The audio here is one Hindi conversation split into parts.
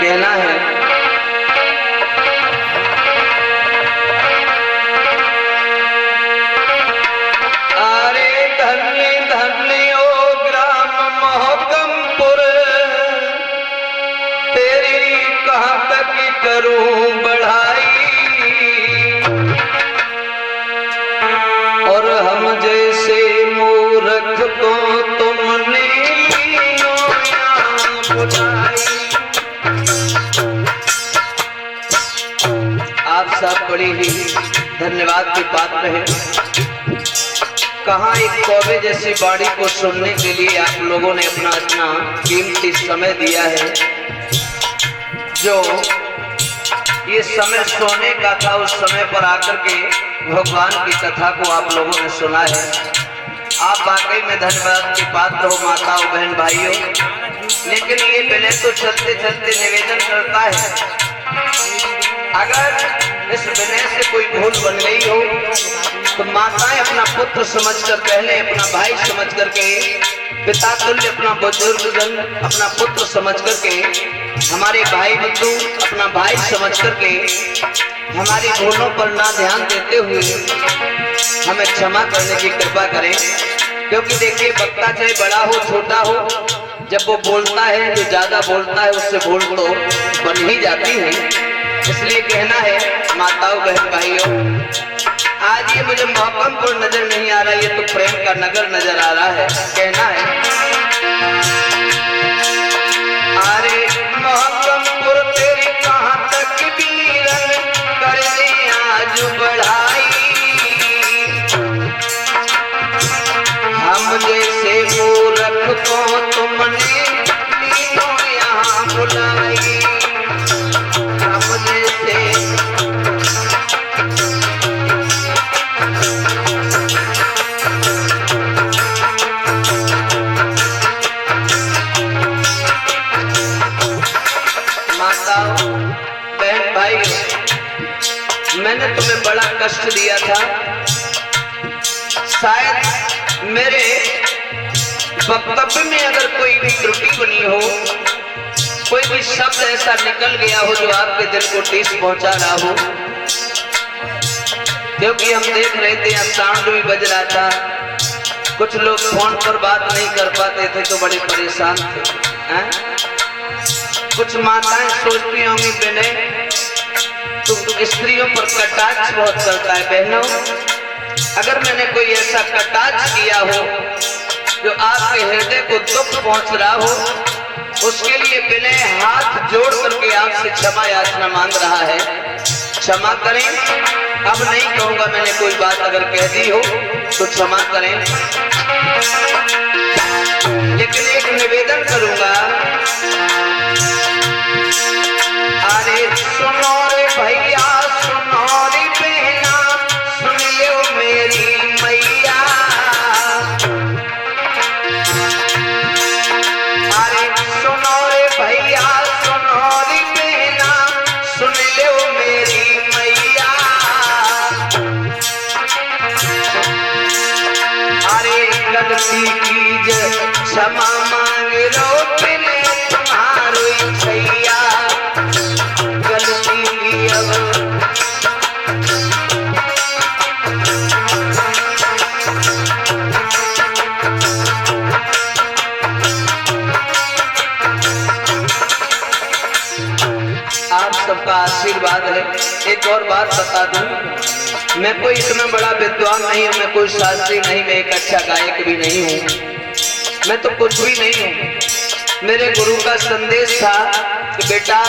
कहना है अरे धन्य धन्य ओ ग्राम मोहकमपुर, तेरी कहाँ तक करूं बढ़ाई, और हम जैसे मूर्ख को तुमने बुलाई। आप सब बड़ी ही धन्यवाद के पात्र हैं। कहाँ एक कौवे जैसी बाड़ी को सुनने के लिए आप लोगों ने अपना इतना कीमती समय दिया है। जो ये समय सोने का था, उस समय पर आकर के भगवान की कथा को आप लोगों ने सुना है। आप वाकई में धन्यवाद के पात्र हो माताओं, बहन, भाइयों। लेकिन ये विनय तो चलते चलते निवेदन करता है, अगर इस विनय से कोई भूल बन गई हो तो माताएं अपना पुत्र समझकर, पहले अपना भाई समझ करके, पिता तुल्य अपना बुजुर्गजन अपना पुत्र समझ करके, हमारे भाई बंधु अपना भाई समझ करके हमारी भूलों पर ना ध्यान देते हुए हमें क्षमा करने की कृपा करें। क्योंकि देखिए, वक्ता चाहे बड़ा हो छोटा हो, जब वो बोलता है, जो ज्यादा बोलता है उससे भूल तो बन ही जाती है। इसलिए कहना है माताओं, बहन, भाइयों, आज ये मुझे मोहकमपुर नजर नहीं आ रहा, ये तो प्रेम का नगर नजर आ रहा है। कहना है अरे मोहकमपुर तेरी कहाँ तक वीरन कर दे आज बढ़ाई, हम जैसे मूर्ख को तुमने तीनों यहाँ बुलाई, हम जैसे माताओं, बहन, भाई, मैंने तुम्हें बड़ा कष्ट दिया था। शायद मेरे वक्तव्य में अगर कोई भी त्रुटि बनी हो, कोई भी शब्द ऐसा निकल गया हो जो आपके दिल को ठेस पहुंचा रहा हो, क्योंकि हम देख रहे थे यहाँ साउंड भी बज रहा था, कुछ लोग फोन पर बात नहीं कर पाते थे तो बड़े परेशान थे। कुछ माताएं सोचती होंगी बहने तो स्त्रियों पर कटाक्ष बहुत करता है। बहनों, अगर मैंने कोई ऐसा कटाक्ष किया हो जो आपके हृदय को दुख पहुंच रहा हो, उसके लिए विनय हाथ जोड़ करके आपसे क्षमा याचना मांग रहा है। क्षमा करें। अब नहीं कहूंगा, मैंने कोई बात अगर कह दी हो तो क्षमा करें, लेकिन एक निवेदन करूंगा। अरे सुनो रे भैया, सुनो रे बहना, सुन लो मेरी मैया, अरे सुनो रे भैया, सुनो रे बहना, सुन लो मेरी मैया, अरे गलती की क्षमा मांग लो बिने तुम्हारो भैया, गलती की अब आप सबका आशीर्वाद है। एक और बात बता दूं, मैं कोई इतना बड़ा विद्वान नहीं हूं, मैं कोई शास्त्री नहीं, मैं एक अच्छा गायक भी नहीं हूं, मैं तो कुछ भी नहीं हूं। मेरे गुरु का संदेश था कि बेटा,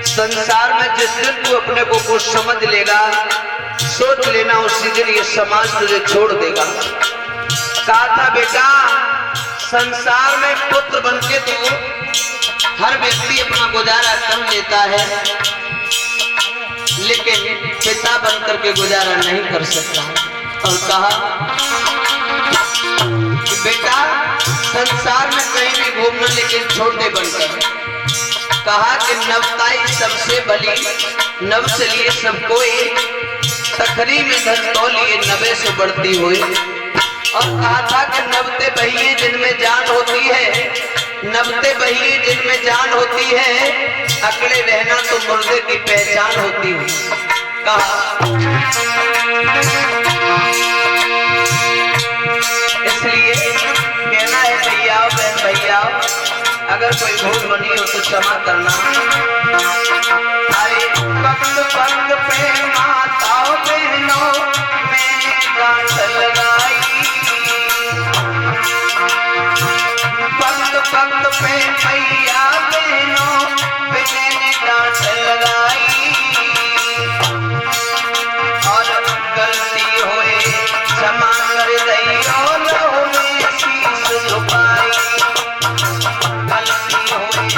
संसार में जिस दिन तू अपने को कुछ समझ लेगा, सोच लेना उसी दिन ये समाज तुझे छोड़ देगा। कहा था बेटा, संसार में पुत्र बनके तो हर व्यक्ति अपना गुजारा कर लेता है, लेकिन पिता बनकर के गुजारा नहीं कर सकता। और कहा कि बेटा, संसार में कहीं भी घूमना, लेकिन छोटे बनकर। कहा कि नवताई सबसे भली, नव चलिए सब कोई, तखरी में धन तौलिए नवे से बढ़ती हुई। और कहा था कि नवते बहिए जिनमें जान होती है, नवते बहिए जिनमें जान होती है, अकेले रहना तो मुर्दे की पहचान होती है। कहा इसलिए कहना है भैया बहन भैया, अगर कोई भूल बनी हो तो क्षमा करना। अरे वक्त वक्त पे माताओं बहनों मैंने गांठ लगाई, वक्त वक्त पे भैया बहनों मैंने गांठ लगाई, और गलती होए क्षमा कर दैयो लो में शीश झुकाई, गलती होए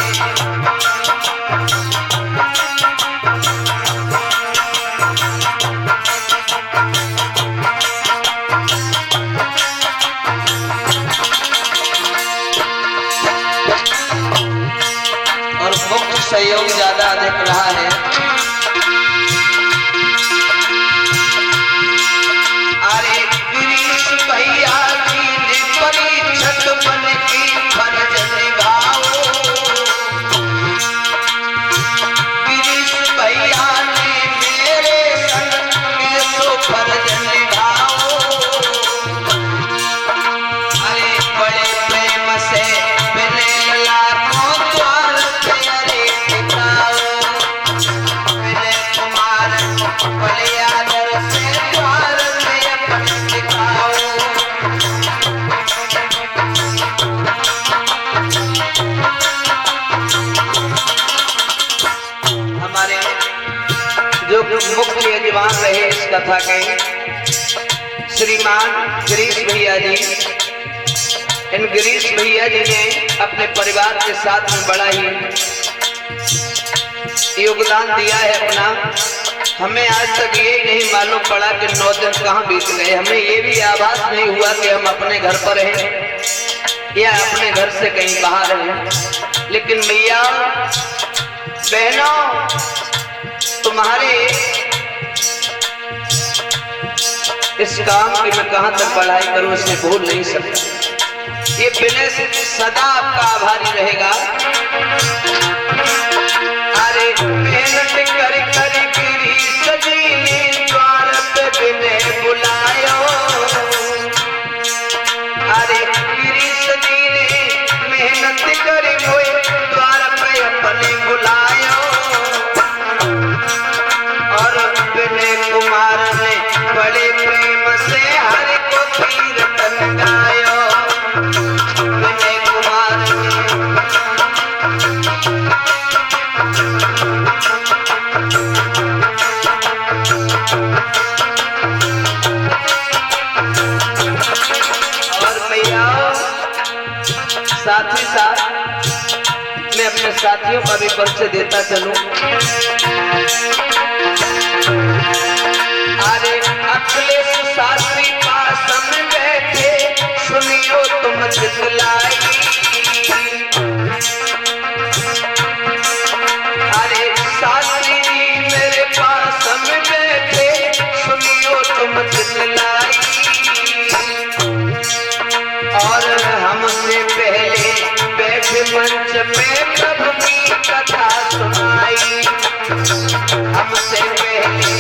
और मुख्य सहयोग ज्यादा अधिक रहा है। अरे गिरीश भैया जी ने परीक्षक बन की फर्ज निभाओ, गिरीश भैया ने मेरे संग कैसो फर्ज निभाओ, अरे बड़े प्रेम से बिने लाखों द्वार पे अरे टिकाओ, बिने कुमार बड़े आदर से द्वार पे अपन टिकाओ। हमारे जो मुख्य यजमान रहे इस कथा के श्रीमान गिरीश भैया जी, इन गिरीश भैया जी ने अपने परिवार के साथ में बड़ा ही योगदान दिया है अपना। हमें आज तक ये नहीं मालूम पड़ा कि 9 दिन कहाँ बीत गए, हमें ये भी आभास नहीं हुआ कि हम अपने घर पर हैं या अपने घर से कहीं बाहर हैं। लेकिन भैया बहनों, तुम्हारे इस काम की मैं कहां तक बढ़ाई करूं इसे भूल नहीं सकता। ये विनय सदा आपका आभारी रहेगा। अरे मेहनत कर कर गिरीश जी ने द्वार पे विनय बुलायो, अरे गिरीश जी ने मेहनत कर हुए द्वार पे अपने बुलायो, और विनय कुमार ने बड़े प्रेम से हरि को कीर्तन गायो, विनय कुमार और भैया साथ ही साथ मैं अपने साथियों का भी परिचय देता चलूं। अरे अखिलेश शास्त्री पास में बैठे सुनियो तुम चिल्लाई, अरे शास्त्री जी मेरे पास में बैठे सुनियो तुम चिल्लाई, और हमसे पहले बैठे मंच पे प्रभु की कथा सुनाई, हमसे पहले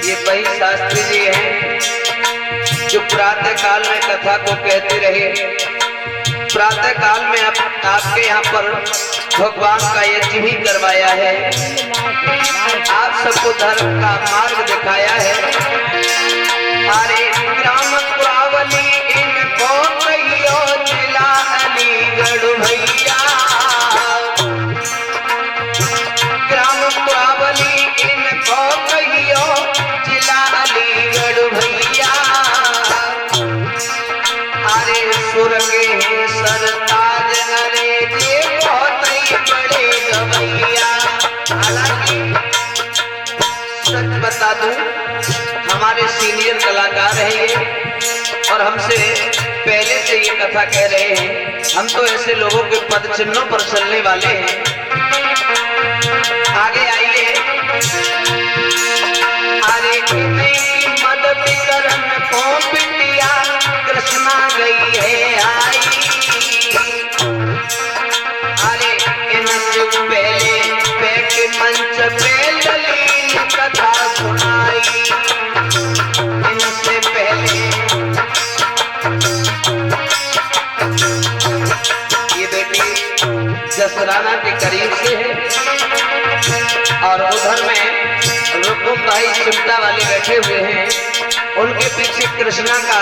ये वही शास्त्री जी हैं जो प्रातः काल में कथा को कहते रहे। प्रातः काल में आपके यहाँ पर भगवान का यज्ञ भी करवाया है, आप सबको धर्म का मार्ग दिखाया है। अरे ग्राम पुरावली इनको कहियो जिला अलीगढ़ भैया, ग्राम पुरावली इनको कहियो जिला अलीगढ़ भैया, अरे सुर के सरताज अरे ये बहुत ही बड़े गवैया। हालांकि सच बता दूं, हमारे सीनियर कलाकार हैं ये, और हमसे पहले से ये कथा कह रहे हैं। हम तो ऐसे लोगों के पद चिन्हों पर चलने वाले हैं। आगे आइए। अरे की मदद करन को कहले। ये बेटी जसराना के करीब से है और उधर में रुकुम भाई चिमटा वाले बैठे हुए हैं। उनके पीछे कृष्णा का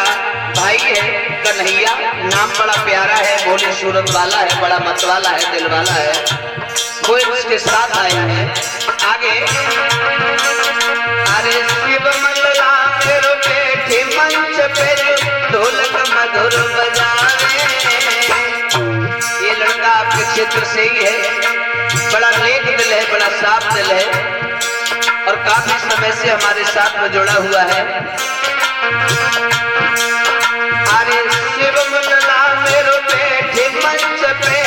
भाई है कन्हैया, नाम बड़ा प्यारा है, भोली सूरत वाला है, बड़ा मत वाला है, दिल वाला है, वो इसके साथ आया है। आगे अरे शिव मल्ला मेरो बैठे मंच पे ढोलक मधुर बजावे। ये लड़का आपके क्षेत्र से ही है, बड़ा नेक दिल है, बड़ा साफ दिल है और काफी समय से हमारे साथ में जुड़ा हुआ है। अरे शिव मल्ला मेरो बैठे मंच पे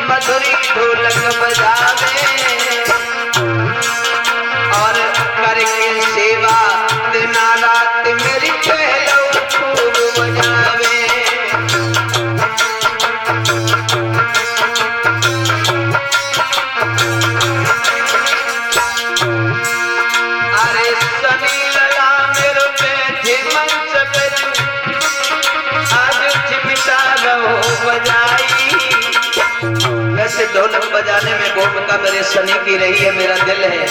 मधुरी ढोलक बजावे और करके सेवा दिन रात मेरी पहलो खूब बजावे। अरे सनी लला मेरो बैठे मंच पे आज चिमटा रहो बजाई। वैसे ढोलक बजाने में भूमिका मेरे सनी की रही है, मेरा दिल है,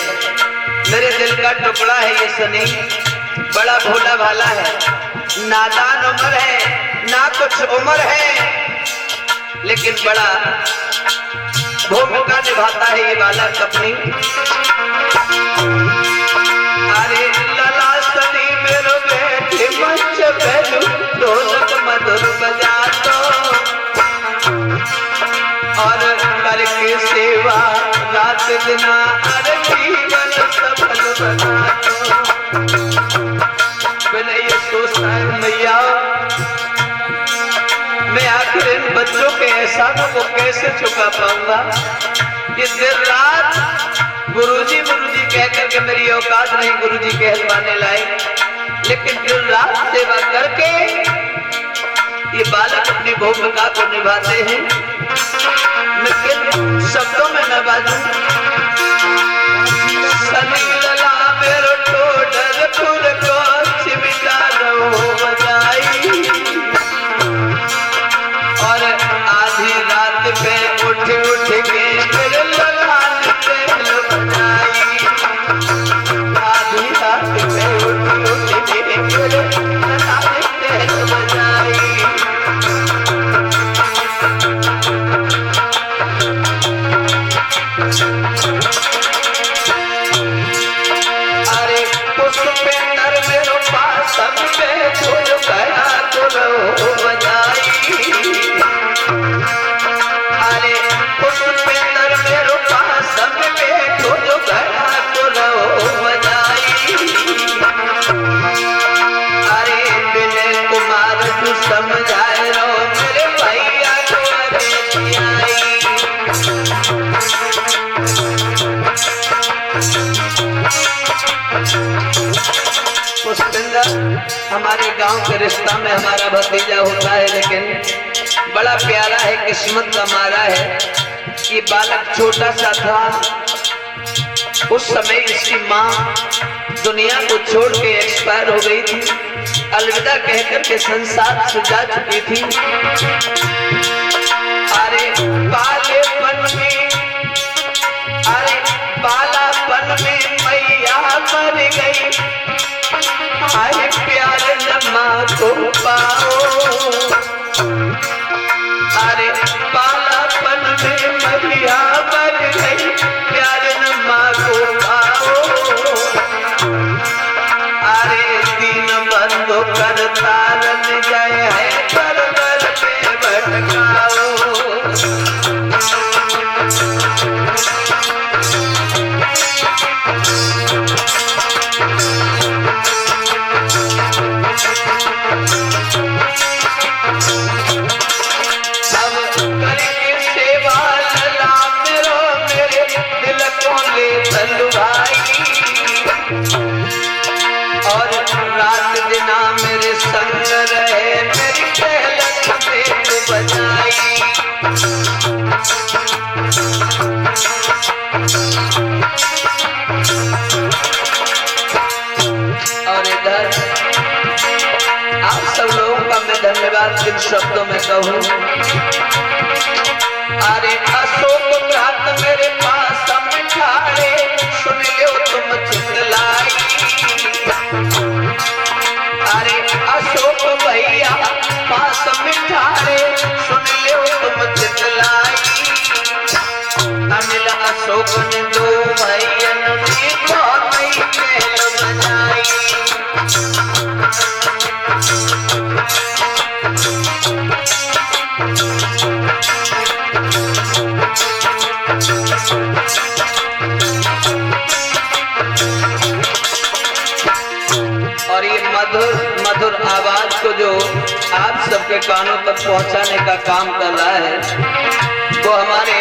मेरे दिल का टुकड़ा है ये सनी। बड़ा भोला भाला है, नादान उम्र है, ना कुछ उम्र है, लेकिन बड़ा भूमिका निभाता है ये बालक अपनी। अरे लला सनी मेरो बैठे मंच पे ढोलक मधुर बजा दो और करके सेवा रात दिना अरे जीवन सफल बना दो। मैंने ये सोचता है मैया मैं आखिर इन बच्चों के एहसानों को कैसे चुका पाऊंगा। ये दिन रात गुरुजी गुरुजी कह करके मेरी औकात नहीं गुरुजी कहलवाने लायक, लेकिन दिन रात सेवा करके ये बालक अपनी भूमिका को निभाते हैं। मैं किन शब्दों में न बाजूं। सनी लला मेरो टोडर फूल को चिमटा रहो बजाई और आधी रात पे उठ उठ के मेरे लला ने पहल बजाई। आधी रात पे उठ उठ के मेरे लला ने पहल बजाई। अरे पुष्पेंद्र मेरो पास में फूल गया तो रहो बजाई। अरे पुष्पेंद्र मेरो पास में फूल गया तो रहो बजाई। अरे विनय कुमार तू समझाए रहो मेरे भैया को अरे आई। पुष्पेंद्र हमारे गांव के रिश्ता में हमारा भतीजा होता है, लेकिन बड़ा प्यारा है, किस्मत का मारा है। ये बालक छोटा सा था, उस समय इसकी माँ दुनिया को छोड़ के एक्सपायर हो गई थी, अलविदा कहकर के संसार से जा चुकी थी। अरे बालेपन में अरे बालापन में मैया मर गई, हाय प्यार न माँ को पाओ। अरे बालापन में मैया मर गई, प्यार न माँ को पाओ। अरे दिन बंदो करता रन जाए है कर दर पे भटकाओ। और रात दिना मेरे संग रहे। मैं धन्यवाद किन शब्दों में कहूं। अरे अशोक भ्रात मेरे पास ठाड़े सुन लो तुम चितलाई। अरे अशोक भैया पास ठाड़े सुन लो तुम चितलाई। अनिल अशोक ने दो भैयन ने बहुत ही महल बनाई। और ये मधुर मधुर आवाज को जो आप सबके कानों तक पहुंचाने का काम कर रहा है वो हमारे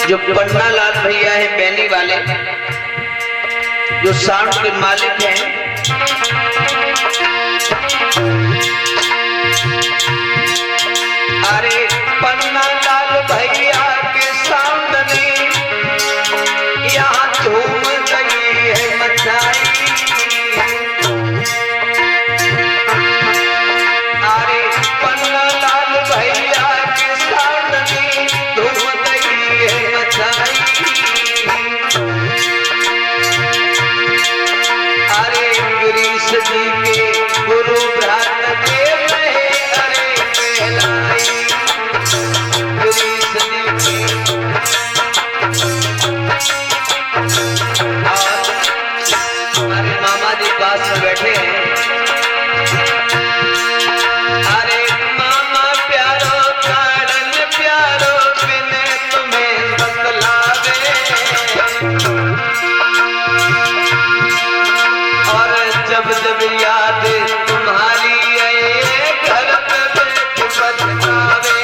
जो पन्ना लाल भैया है बैनी वाले, जो साउंड के मालिक हैं। अरे पन्ना लाल भैया के साउंड ने यहाँ धूम गई है मचाई। अरे पन्ना लाल भैया के साउंड ने धूम गई है मचाई। अरे गिरीश जी के गुरु भ्रात देव है अरे कहलाई। गिरीश जी के अरे मामा जी पास में बैठे हैं। अरे मामा प्यारो कारण प्यारो बिने तुम्हें बतलावे। और जब जब याद तुम्हारी आए घर पे बैठ बतलावे।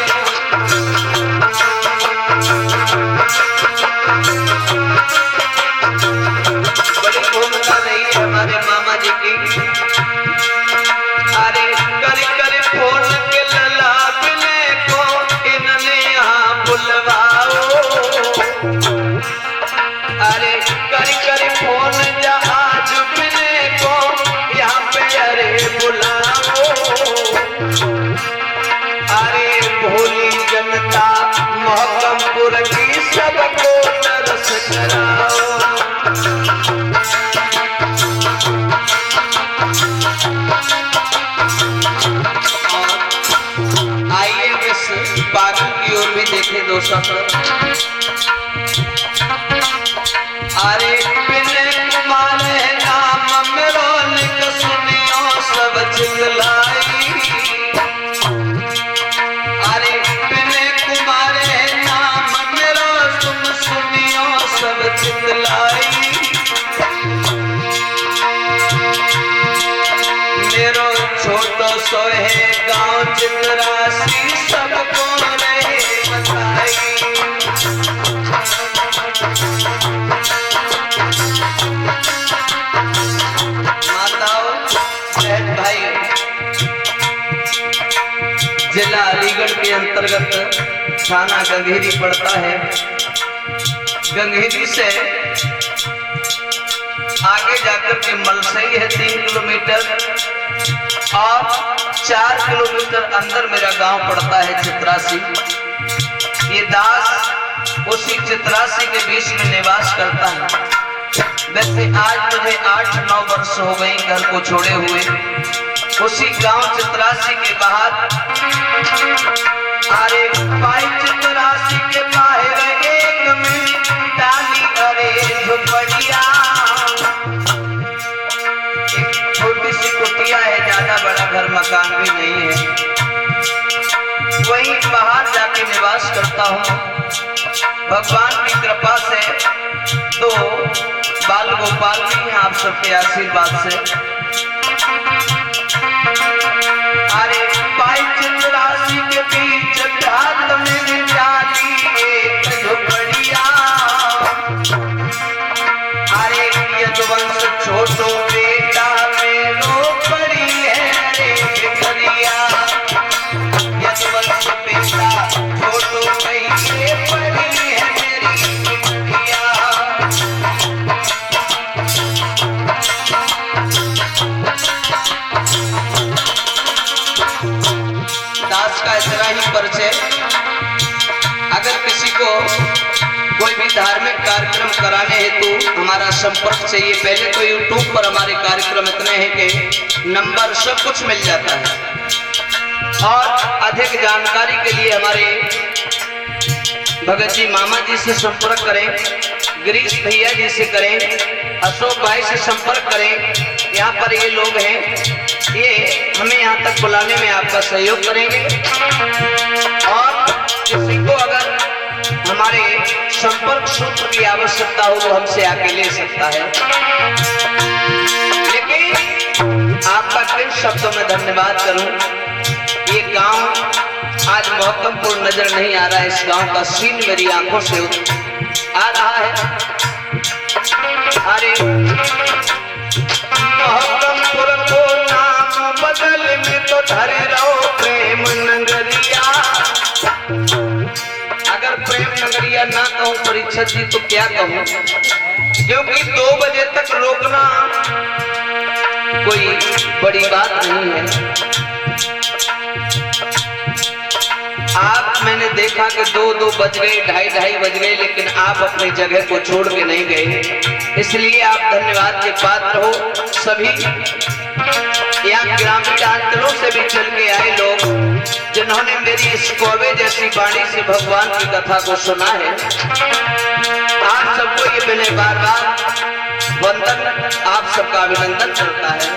बड़ी भूमिका रही है हमारे मामा जी की। अरे कर कर फोन के लला बिने को इन्होंने यहाँ बुलवाओ। अरे कर कर फोन जहाज बिने को यहाँ पे अरे बुलाओ। अरे भोली जनता मोहकमपुर की सबको तरस कराओ। आइए इस बागल की ओर भी देखें दोस्तों। अरे बिने कुमार है नाम मेरो निक सुनियो सब चिल्लाई। अरे बिने कुमार है नाम मेरो तुम सुनियो सब चिल्लाई। मेरो छोटो सो है गाँव चितरासी सबको रहे बताई। माताओं बहन भाई, जिला अलीगढ़ के अंतर्गत थाना गंगेरी पड़ता है। गंगेरी से आगे जाकर के मलसई है 3 किलोमीटर और 4 किलोमीटर अंदर मेरा गांव पड़ता है चितरासी। ये दास उसी चितरासी के बीच में निवास करता है। वैसे आज मुझे 8-9 वर्ष हो गए घर को छोड़े हुए। उसी गांव चितरासी के बाहर अरे पाई चितरासी के बाहर एक मिनट डाली अरे झुपड़िया। एक छोटी सी कुटिया है, ज्यादा बड़ा घर मकान भी नहीं है। वहीं बाहर जाके निवास करता हूँ। भगवान की कृपा से तो बाल गोपाल भी हैं आप सबके आशीर्वाद से। अरे पाई चितरासी के बीच ढाल में डाली एक झुपड़िया। अरे यदुवंश छोटो बेटा मेरो पड़ी है रे भिखरिया। यदुवंश बेटा छोटो कैसे पड़ी है मेरी भिखरिया। समाज का इतना ही परिचय। अगर किसी को कोई भी धार्मिक कार्यक्रम कराने हेतु हमारा संपर्क चाहिए, पहले तो YouTube पर हमारे कार्यक्रम इतने हैं कि नंबर सब कुछ मिल जाता है। और अधिक जानकारी के लिए हमारे भगत जी मामा जी से संपर्क करें, गिरीश भैया जी से करें, अशोक भाई से संपर्क करें। यहाँ पर ये लोग हैं, ये हमें यहाँ तक बुलाने में आपका सहयोग करेंगे। और किसी को अगर हमारे संपर्क सूत्र की आवश्यकता हो वो हमसे आके ले सकता है। लेकिन आपका किन शब्दों में धन्यवाद करूं। ये गांव आज मोहकमपुर नजर नहीं आ रहा है, इस गांव का सीन मेरी आंखों से आ रहा है। अरे मोहकमपुर को नाम बदल में तो धरे रहो प्रेम नगरिया। अगर प्रेम नगरिया ना कहूं परीक्षा जी तो क्या कहूं, क्योंकि 2 बजे तक रोकना कोई बड़ी बात नहीं है। आप मैंने देखा कि 2-2 बज गए, 2:30 बज गए, लेकिन आप अपनी जगह को छोड़ के नहीं गए। इसलिए आप धन्यवाद के पात्र हो। सभी यहाँ ग्रामीण अंचलों से भी चल के आए लोग जिन्होंने मेरी इस कौवे जैसी वाणी से भगवान की कथा को सुना है, आप सबको ये मैंने बार-बार वंदन, आप सबका अभिनंदन करता है।